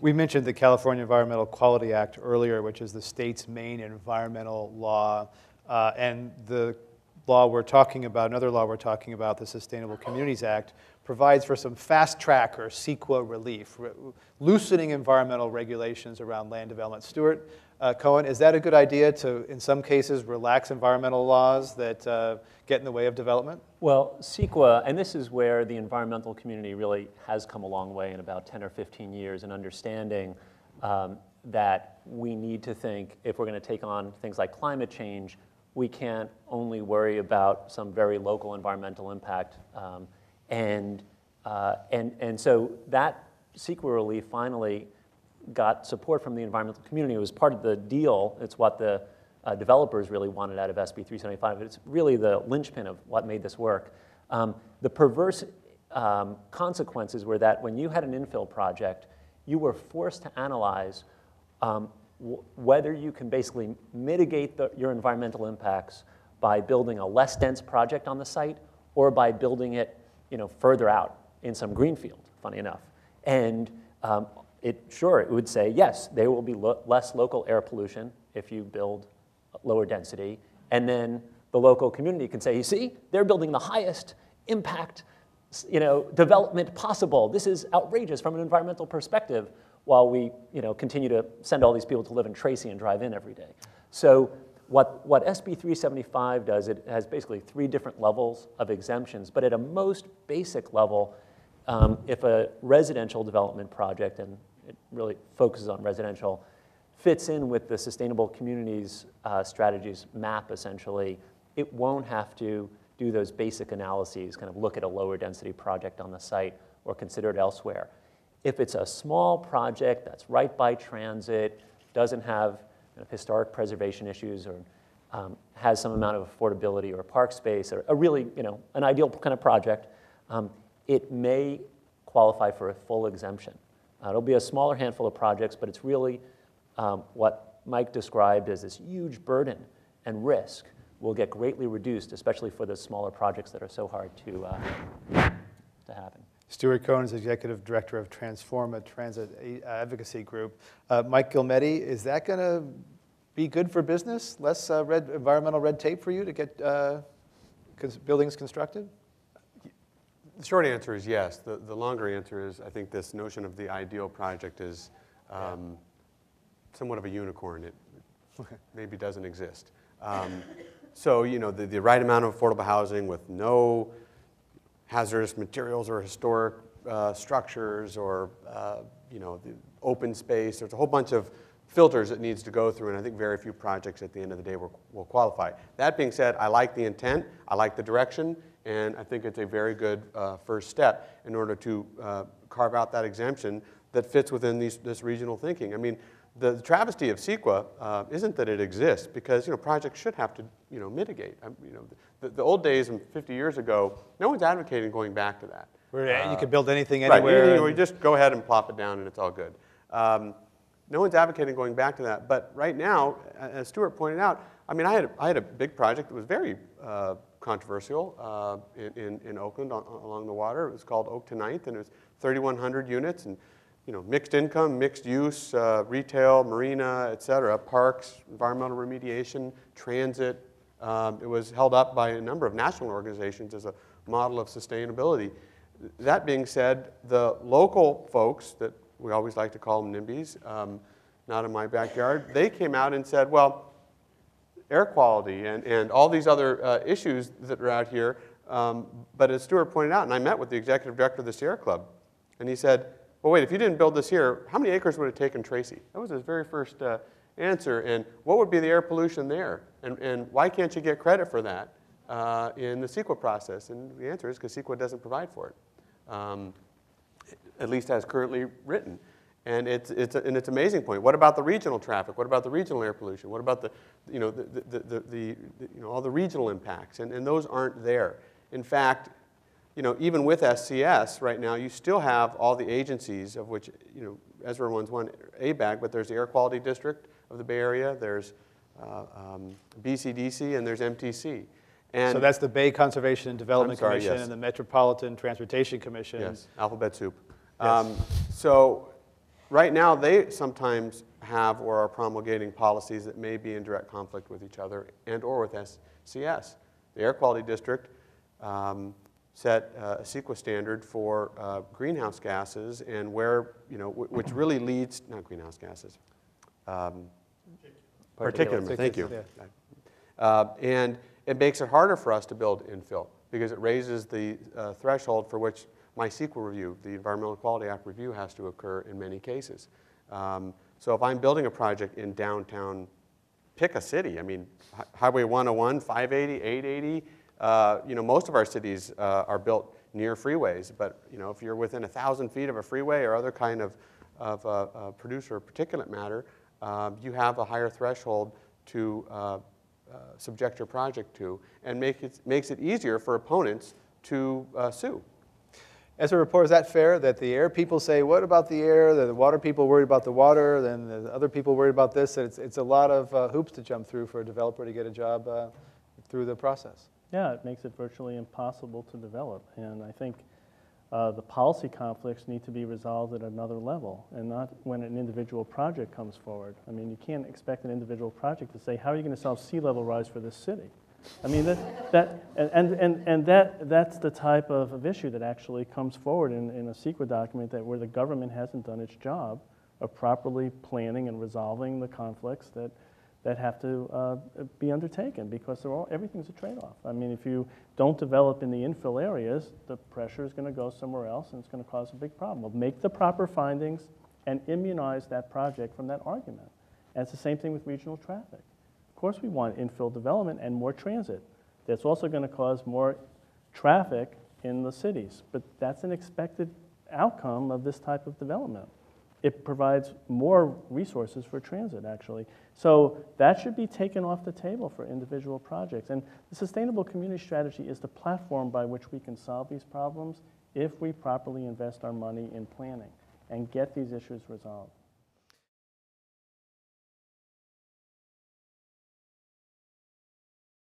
We mentioned the California Environmental Quality Act earlier, which is the state's main environmental law. And the law we're talking about, another law we're talking about, the Sustainable Communities Act, provides for some fast track or CEQA relief, loosening environmental regulations around land development. Stuart Cohen, is that a good idea to, in some cases, relax environmental laws that get in the way of development? Well, CEQA, and this is where the environmental community really has come a long way in about 10 or 15 years in understanding that we need to think, if we're going to take on things like climate change, we can't only worry about some very local environmental impact. And so that CEQA relief finally got support from the environmental community. It was part of the deal. It's what the developers really wanted out of SB 375. It's really the linchpin of what made this work. The perverse consequences were that when you had an infill project, you were forced to analyze whether you can basically mitigate your environmental impacts by building a less dense project on the site or by building it further out in some greenfield, funny enough. And it would say, yes, there will be less local air pollution if you build lower density. And then the local community can say, you see, they're building the highest impact development possible. This is outrageous from an environmental perspective, while we continue to send all these people to live in Tracy and drive in every day. So what SB 375 does, it has basically 3 different levels of exemptions, but at a most basic level, if a residential development project, and it really focuses on residential, fits in with the Sustainable Communities Strategies map, essentially, it won't have to do those basic analyses, kind of look at a lower density project on the site or consider it elsewhere. If it's a small project that's right by transit, doesn't have historic preservation issues, or has some amount of affordability or park space, or a really an ideal kind of project, it may qualify for a full exemption. It'll be a smaller handful of projects, but it's really what Mike described as this huge burden and risk will get greatly reduced, especially for the smaller projects that are so hard to happen. Stuart Cohen is Executive Director of Transform, a transit advocacy group. Mike Ghielmetti, is that going to be good for business? Less environmental red tape for you to get buildings constructed? The short answer is yes. The longer answer is I think this notion of the ideal project is somewhat of a unicorn. It maybe doesn't exist. So the right amount of affordable housing with no hazardous materials or historic structures or the open space. There's a whole bunch of filters it needs to go through, and I think very few projects at the end of the day will qualify. That being said, I like the intent, I like the direction, and I think it's a very good first step in order to carve out that exemption that fits within this regional thinking. I mean, the travesty of CEQA isn't that it exists, because projects should have to mitigate. The old days, 50 years ago, no one's advocating going back to that. Where you could build anything anywhere. Right, you just go ahead and plop it down and it's all good. No one's advocating going back to that, but right now, as Stuart pointed out, I mean, I had a big project that was very controversial in Oakland along the water. It was called Oak to Ninth, and it was 3,100 units, and mixed income, mixed use, retail, marina, et cetera, parks, environmental remediation, transit. It was held up by a number of national organizations as a model of sustainability. That being said, the local folks, that we always like to call them NIMBYs, not in my backyard, they came out and said, well, air quality and all these other issues that are out here, but as Stuart pointed out, and I met with the executive director of the Sierra Club, and he said, well, wait, if you didn't build this here, how many acres would it take in Tracy? That was his very first answer. And what would be the air pollution there? And why can't you get credit for that in the CEQA process? And the answer is because CEQA doesn't provide for it, at least as currently written. And it's an amazing point. What about the regional traffic? What about the regional air pollution? What about all the regional impacts? And those aren't there. In fact, even with SCS right now, you still have all the agencies, of which Ezra runs one, ABAG, but there's the Air Quality District of the Bay Area, there's BCDC, and there's MTC. And so that's the Bay Conservation and Development Commission and the Metropolitan Transportation Commission. Yes, alphabet soup. Yes. So right now, they sometimes have or are promulgating policies that may be in direct conflict with each other and or with SCS. The Air Quality District set a CEQA standard for greenhouse gases, and where, which really leads, not greenhouse gases, particulate, thank you. Yeah. And it makes it harder for us to build infill because it raises the threshold for which my CEQA review, the Environmental Quality Act review, has to occur in many cases. So if I'm building a project in downtown, pick a city. I mean, Highway 101, 580, 880, most of our cities are built near freeways, but if you're within 1,000 feet of a freeway or other kind of producer of particulate matter, you have a higher threshold to subject your project to, and makes it easier for opponents to sue. Ezra Rapport, is that fair that the air people say, what about the air? The water people worried about the water, then the other people worried about this. It's a lot of hoops to jump through for a developer to get a job through the process. Yeah, it makes it virtually impossible to develop. And I think the policy conflicts need to be resolved at another level, and not when an individual project comes forward. I mean, you can't expect an individual project to say, how are you going to solve sea level rise for this city? I mean, that's the type of issue that actually comes forward in a CEQA document, that where the government hasn't done its job of properly planning and resolving the conflicts that have to be undertaken, because everything's a trade-off. I mean, if you don't develop in the infill areas, the pressure is going to go somewhere else, and it's going to cause a big problem. Well, make the proper findings and immunize that project from that argument. And it's the same thing with regional traffic. Of course we want infill development and more transit. That's also going to cause more traffic in the cities, but that's an expected outcome of this type of development. It provides more resources for transit, actually. So that should be taken off the table for individual projects. And the sustainable community strategy is the platform by which we can solve these problems if we properly invest our money in planning and get these issues resolved.